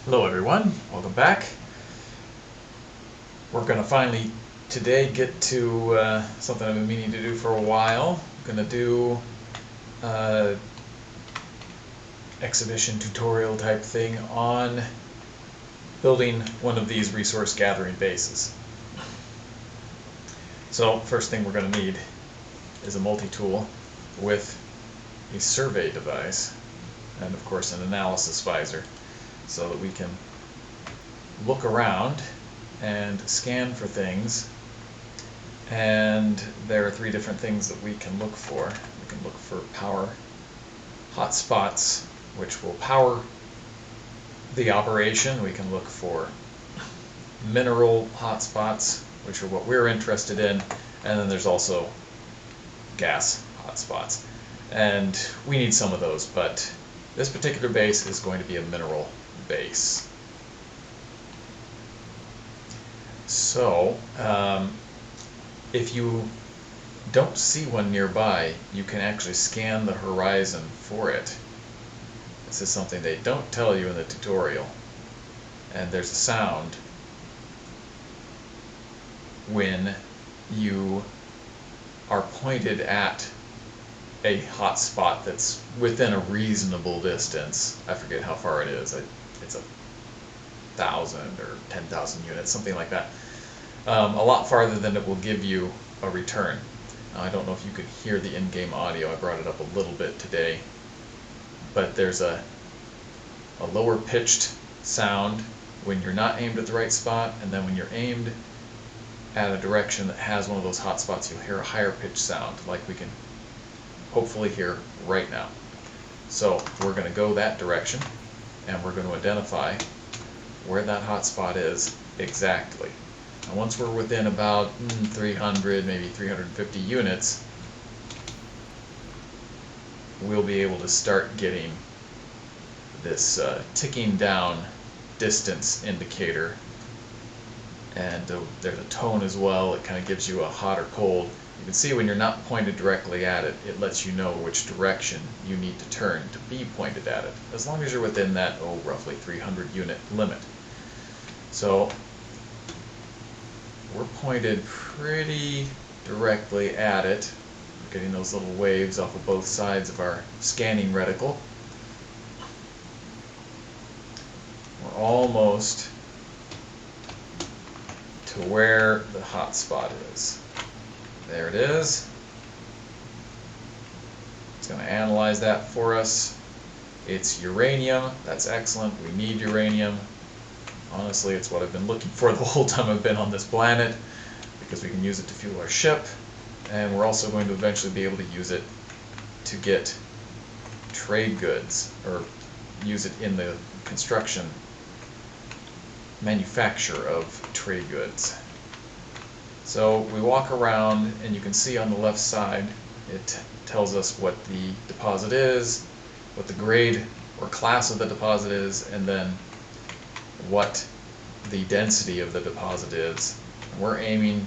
Hello everyone, welcome back. We're going to finally today get to something I've been meaning to do for a while. I'm going to do exhibition tutorial type thing on building one of these resource gathering bases. So first thing we're going to need is a multi-tool with a survey device and of course an analysis visor, so that we can look around and scan for things. And there are three different things that we can look for. We can look for power hotspots, which will power the operation. We can look for mineral hotspots, which are what we're interested in. And then there's also gas hotspots. And we need some of those, but this particular base is going to be a mineral base. So, if you don't see one nearby, you can actually scan the horizon for it. This is something they don't tell you in the tutorial. And there's a sound when you are pointed at a hotspot that's within a reasonable distance. I forget how far it is. It's 1,000 or 10,000 units, something like that. A lot farther than it will give you a return. Now, I don't know if you could hear the in-game audio. I brought it up a little bit today, but there's a lower pitched sound when you're not aimed at the right spot, and then when you're aimed at a direction that has one of those hot spots, you'll hear a higher pitched sound, like we can hopefully hear right now. So we're going to go that direction, and we're going to identify where that hot spot is exactly. And once we're within about 300, maybe 350 units, we'll be able to start getting this ticking down distance indicator. And there's a tone as well. It kind of gives you a hot or cold. You can see when you're not pointed directly at it, it lets you know which direction you need to turn to be pointed at it, as long as you're within that, roughly 300 unit limit. So we're pointed pretty directly at it. We're getting those little waves off of both sides of our scanning reticle. We're almost to where the hot spot is. There it is. It's going to analyze that for us. It's uranium. That's excellent. We need uranium. Honestly, it's what I've been looking for the whole time I've been on this planet, because we can use it to fuel our ship, and we're also going to eventually be able to use it to get trade goods, or use it in the construction manufacture of trade goods. So we walk around, and you can see on the left side it tells us what the deposit is, what the grade or class of the deposit is, and then what the density of the deposit is. And we're aiming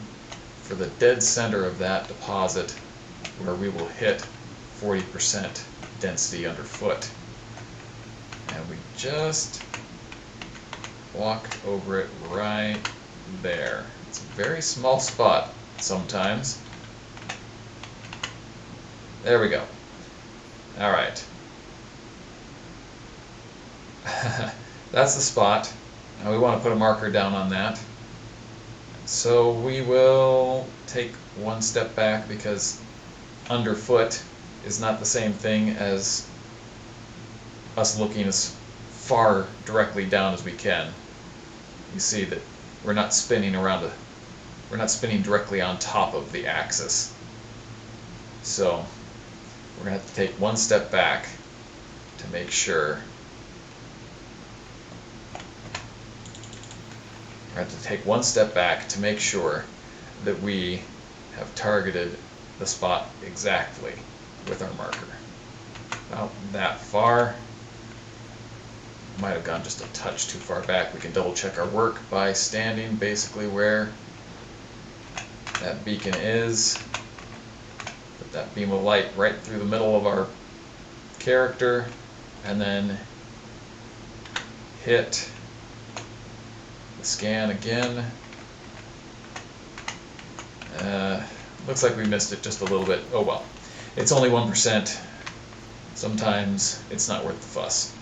for the dead center of that deposit, where we will hit 40% density underfoot. And we just walked over it right there. It's a very small spot sometimes. There we go. Alright. That's the spot. Now we want to put a marker down on that. So we will take one step back, because underfoot is not the same thing as us looking as far directly down as we can. You see that we're not spinning around we're not spinning directly on top of the axis. So we're going to have to take one step back to make sure. We have to take one step back to make sure that we have targeted the spot exactly with our marker. About that far. Might have gone just a touch too far back. We can double check our work by standing basically where that beacon is. Put that beam of light right through the middle of our character, and then hit Scan again. Looks like we missed it just a little bit. Oh well. It's only 1%. Sometimes it's not worth the fuss.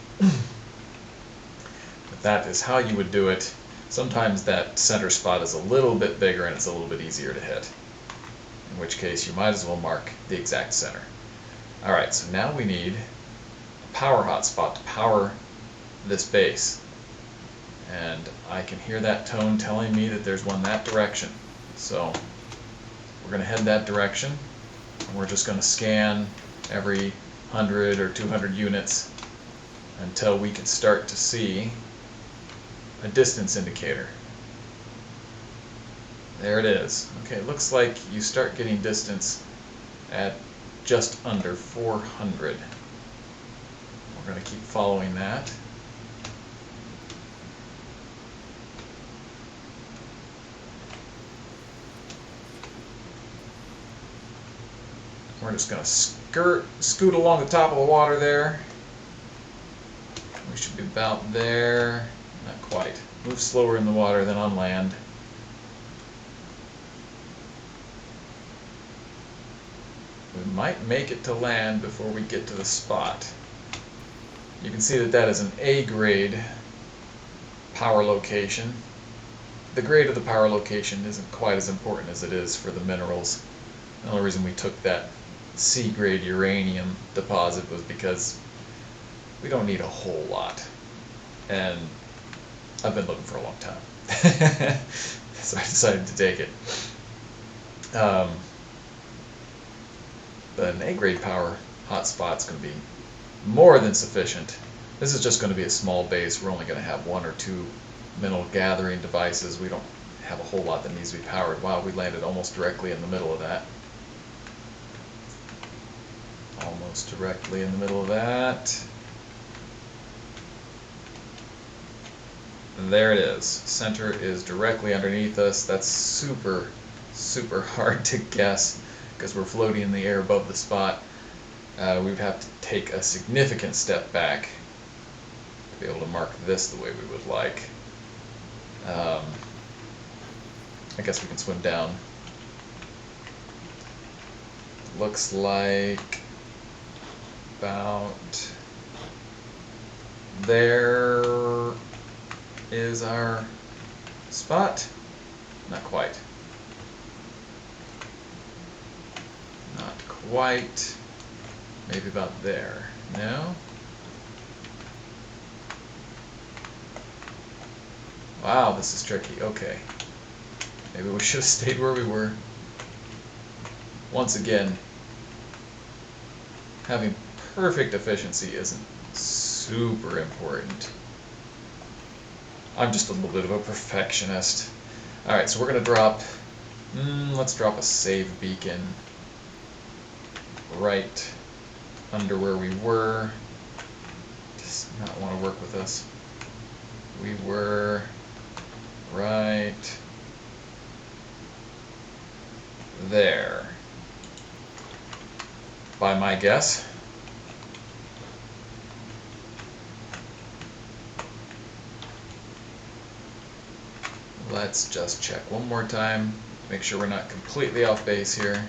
But that is how you would do it. Sometimes that center spot is a little bit bigger and it's a little bit easier to hit. In which case you might as well mark the exact center. Alright, so now we need a power hotspot to power this base. And I can hear that tone telling me that there's one that direction. So we're going to head that direction, and we're just going to scan every 100 or 200 units until we can start to see a distance indicator. There it is. Okay, it looks like you start getting distance at just under 400. We're going to keep following that. We're just going to scoot along the top of the water there. We should be about there. Not quite. Move slower in the water than on land. We might make it to land before we get to the spot. You can see that that is an A grade power location. The grade of the power location isn't quite as important as it is for the minerals. The only reason we took that C grade uranium deposit was because we don't need a whole lot. And I've been looking for a long time. So I decided to take it. But an A grade power hotspot is going to be more than sufficient. This is just going to be a small base. We're only going to have 1 or 2 mineral gathering devices. We don't have a whole lot that needs to be powered. Wow, we landed almost directly in the middle of that. Almost directly in the middle of that. And there it is. Center is directly underneath us. That's super, super hard to guess because we're floating in the air above the spot. We would have to take a significant step back to be able to mark this the way we would like. I guess we can swim down. Looks like about there is our spot. Not quite. Not quite. Maybe about there. No? Wow, this is tricky. Okay. Maybe we should have stayed where we were. Once again, having perfect efficiency isn't super important. I'm just a little bit of a perfectionist. Alright, so we're going to drop, let's drop a save beacon right under where we were. Does not want to work with us. We were right there, by my guess. Let's just check one more time, make sure we're not completely off base here.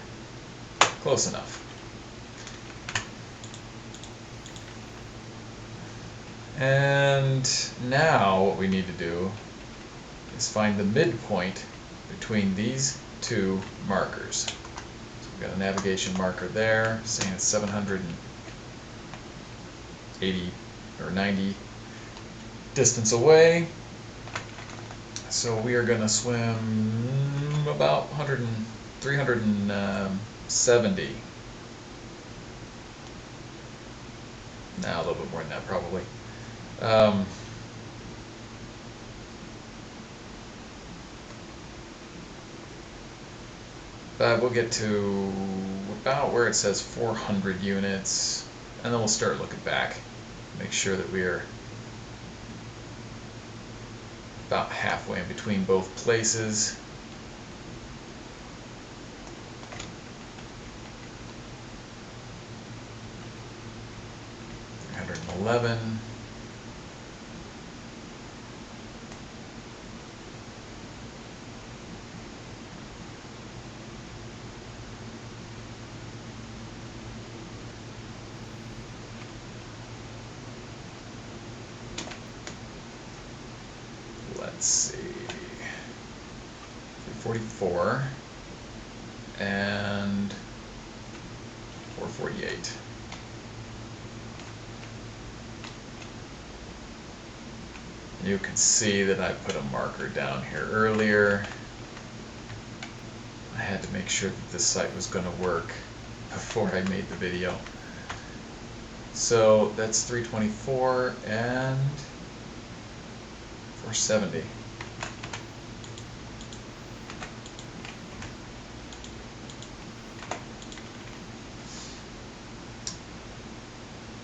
Close enough. And now what we need to do is find the midpoint between these two markers. So we've got a navigation marker there saying it's 780 or 90 distance away. So we are going to swim about 370. Now a little bit more than that probably. But we'll get to about where it says 400 units, and then we'll start looking back, make sure that we are about halfway in between both places. $311. let's see, 344 and 448. You can see that I put a marker down here earlier. I had to make sure that this site was going to work before I made the video. So that's 324 and 470.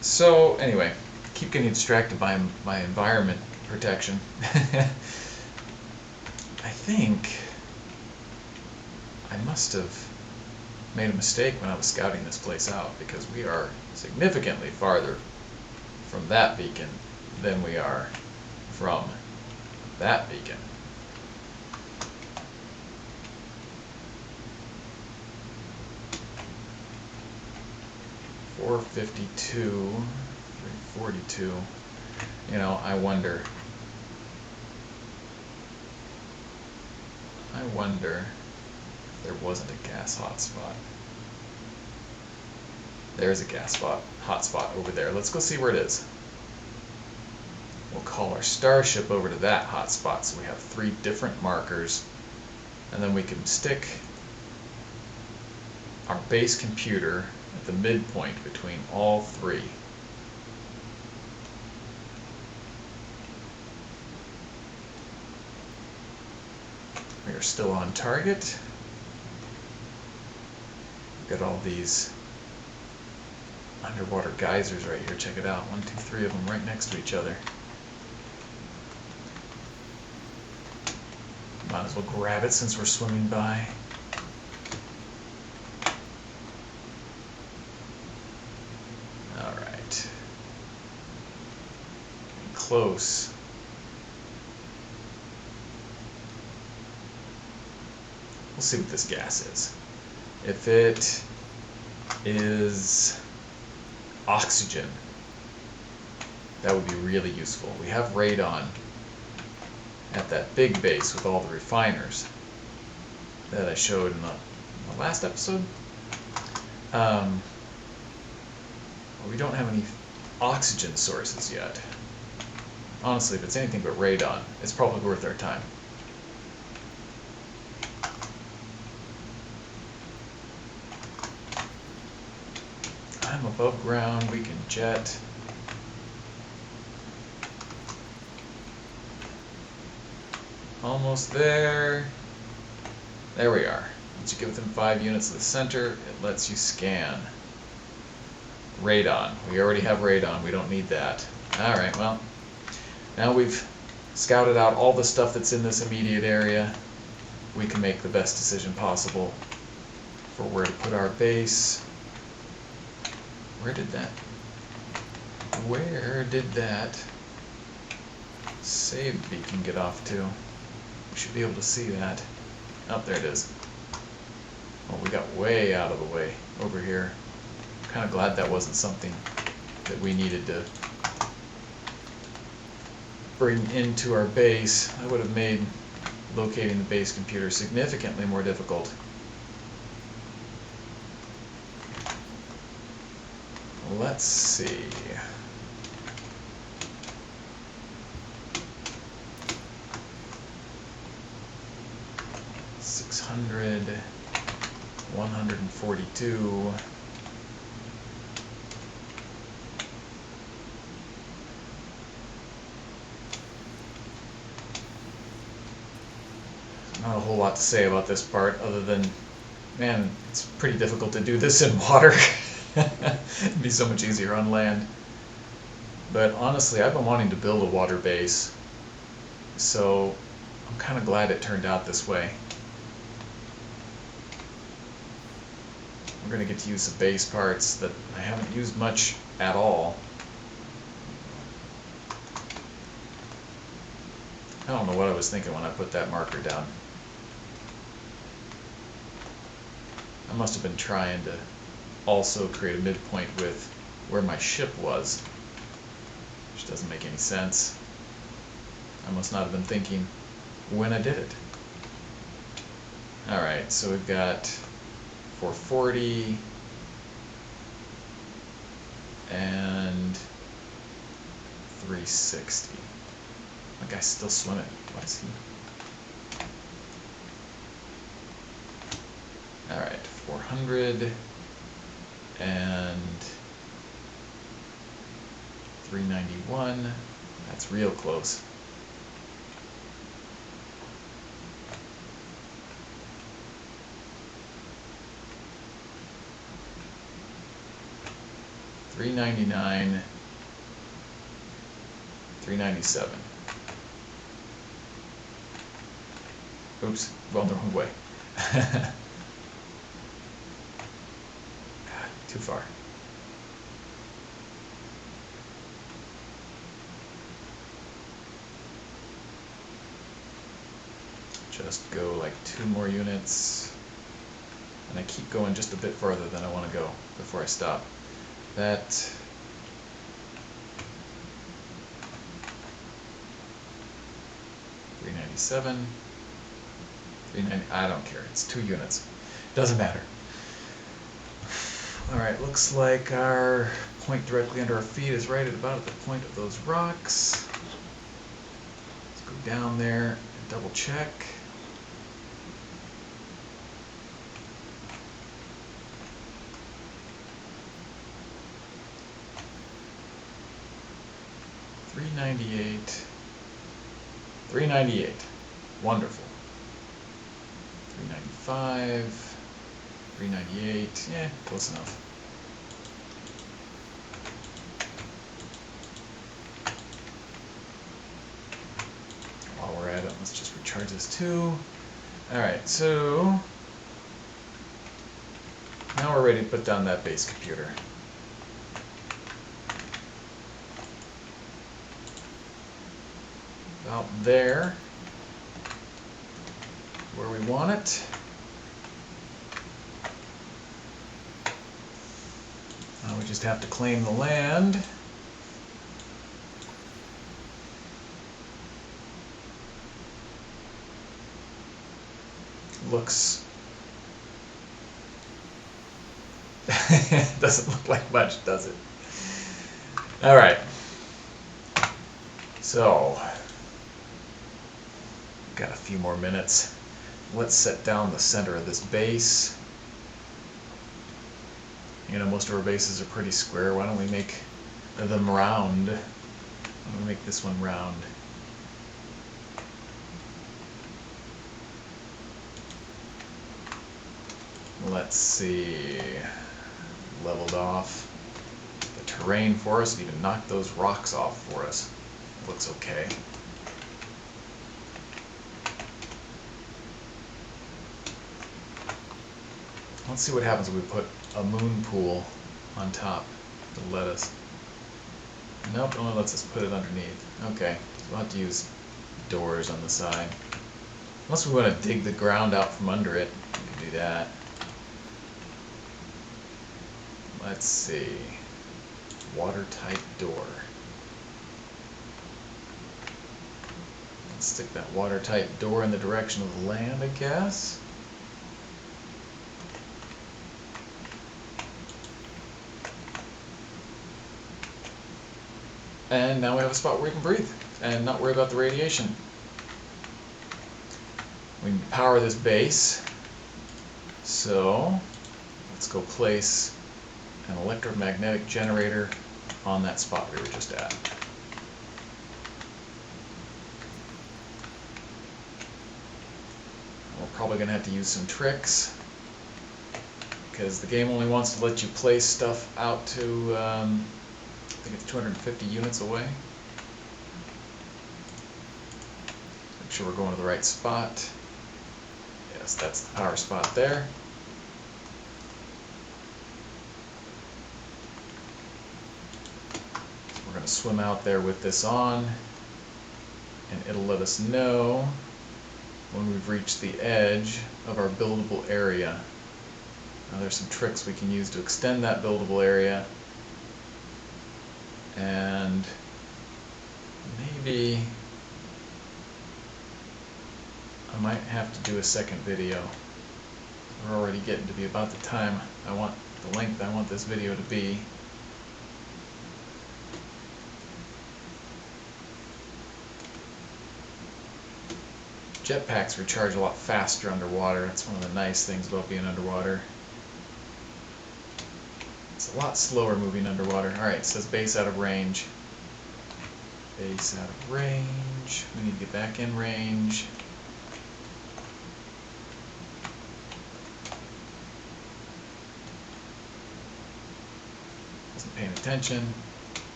So anyway, keep getting distracted by my environment protection. I think I must have made a mistake when I was scouting this place out, because we are significantly farther from that beacon than we are from that beacon. .452, 342. You know, I wonder if there wasn't a gas hotspot. There's a gas hotspot over there. Let's go see where it is. We'll call our starship over to that hotspot, so we have 3 different markers, and then we can stick our base computer at the midpoint between all 3. We are still on target. We've got all these underwater geysers right here. Check it out. 1, 2, 3 of them right next to each other. Might as well grab it since we're swimming by. Alright. Close. We'll see what this gas is. If it is oxygen, that would be really useful. We have radon at that big base with all the refiners that I showed in the last episode. We don't have any oxygen sources yet. Honestly, if it's anything but radon, it's probably worth our time. I'm above ground, we can jet. Almost there. There we are. Once you get within 5 units of the center, it lets you scan. Radon. We already have radon, we don't need that. Alright, well, now we've scouted out all the stuff that's in this immediate area. We can make the best decision possible for where to put our base. Where did that save beacon get off to? We should be able to see that. Oh, there it is. Well, we got way out of the way over here. I'm kind of glad that wasn't something that we needed to bring into our base. That would have made locating the base computer significantly more difficult. Let's see. $600, 142. Not a whole lot to say about this part other than, man, it's pretty difficult to do this in water. It'd be so much easier on land. But honestly, I've been wanting to build a water base, so I'm kind of glad it turned out this way. We're going to get to use some base parts that I haven't used much at all. I don't know what I was thinking when I put that marker down. I must have been trying to also create a midpoint with where my ship was, which doesn't make any sense. I must not have been thinking when I did it. Alright, so we've got 440 and 360. That guy's still swimming. What is he? Alright, 400 and 391. That's real close. $399, $397. Oops, well, the wrong way. God, too far. Just go like 2 more units. And I keep going just a bit farther than I want to go before I stop. That 397, 390. I don't care. It's 2 units. Doesn't matter. All right. Looks like our point directly under our feet is right at about the point of those rocks. Let's go down there and double check. $398. $398. Wonderful. $395. $398. Yeah, close enough. While we're at it, let's just recharge this too. Alright, so now we're ready to put down that base computer. About there, where we want it. Now we just have to claim the land. Looks doesn't look like much, does it? All right. So got a few more minutes. Let's set down the center of this base. You know, most of our bases are pretty square. Why don't we make them round? Why don't we make this one round? Let's see. Leveled off the terrain for us, and even knocked those rocks off for us. Looks okay. Let's see what happens if we put a moon pool on top to let us. Nope, it only lets us put it underneath. Okay, so we'll have to use doors on the side. Unless we want to dig the ground out from under it, we can do that. Let's see. Watertight door. Let's stick that watertight door in the direction of the land, I guess. And now we have a spot where we can breathe and not worry about the radiation. We can power this base. So let's go place an electromagnetic generator on that spot we were just at. We're probably going to have to use some tricks because the game only wants to let you place stuff out to I think it's 250 units away. Make sure we're going to the right spot. Yes, that's the power spot there. So we're going to swim out there with this on, and it'll let us know when we've reached the edge of our buildable area. Now there's some tricks we can use to extend that buildable area. And maybe I might have to do a second video. We're already getting to be about the time I want, the length I want this video to be. Jetpacks recharge a lot faster underwater. That's one of the nice things about being underwater. It's a lot slower moving underwater. Alright, it says base out of range. Base out of range. We need to get back in range. Wasn't paying attention.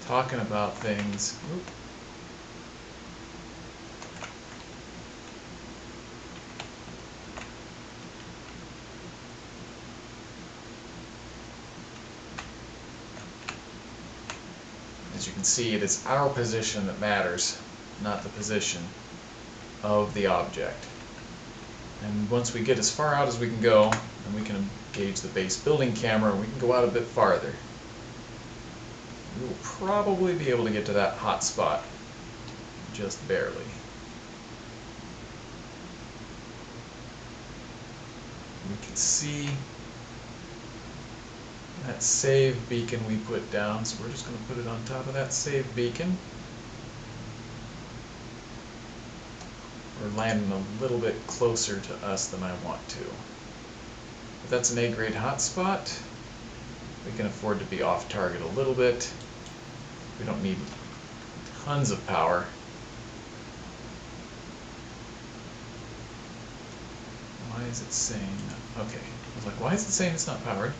Talking about things. Oop. As you can see, it is our position that matters, not the position of the object. And once we get as far out as we can go, then we can engage the base building camera and we can go out a bit farther. We will probably be able to get to that hot spot, just barely. We can see that save beacon we put down, so we're just going to put it on top of that save beacon. We're landing a little bit closer to us than I want to. But that's an A-grade hotspot. We can afford to be off target a little bit. We don't need tons of power. Why is it saying, okay, I was like, why is it saying it's not powered?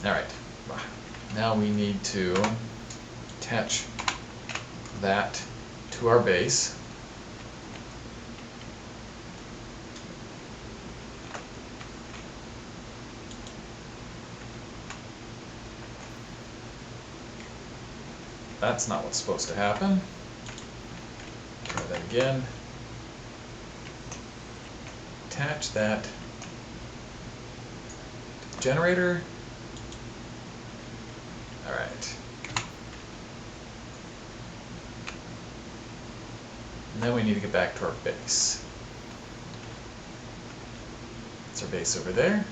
Alright, now we need to attach that to our base. That's not what's supposed to happen. Try that again. Attach that to the generator. Alright. And then we need to get back to our base. That's our base over there.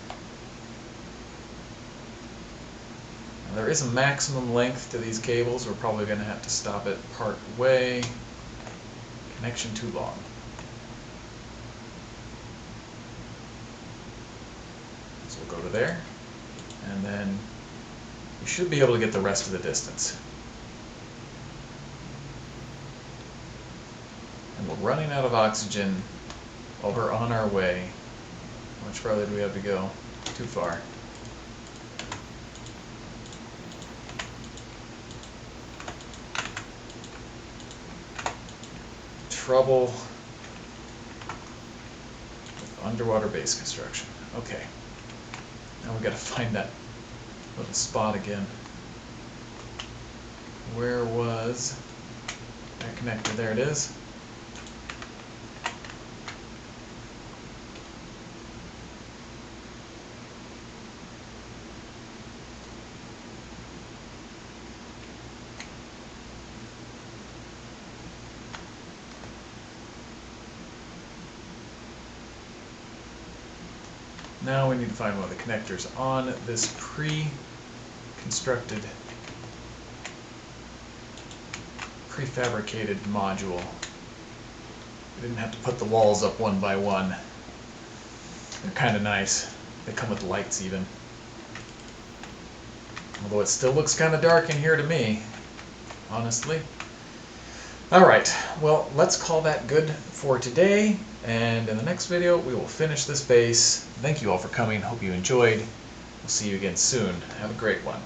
Now, there is a maximum length to these cables. We're probably going to have to stop it part way. Connection too long. So we'll go to there, and then we should be able to get the rest of the distance. And we're running out of oxygen while we're on our way. How much farther do we have to go? Too far. Trouble with underwater base construction. Okay. Now we've got to find that little spot again. Where was that connector? There it is. Now we need to find one of the connectors on this pre-constructed, prefabricated module. We didn't have to put the walls up one by one. They're kind of nice. They come with lights even. Although it still looks kind of dark in here to me, honestly. Alright, well, let's call that good for today, and in the next video we will finish this base. Thank you all for coming, hope you enjoyed. We'll see you again soon. Have a great one.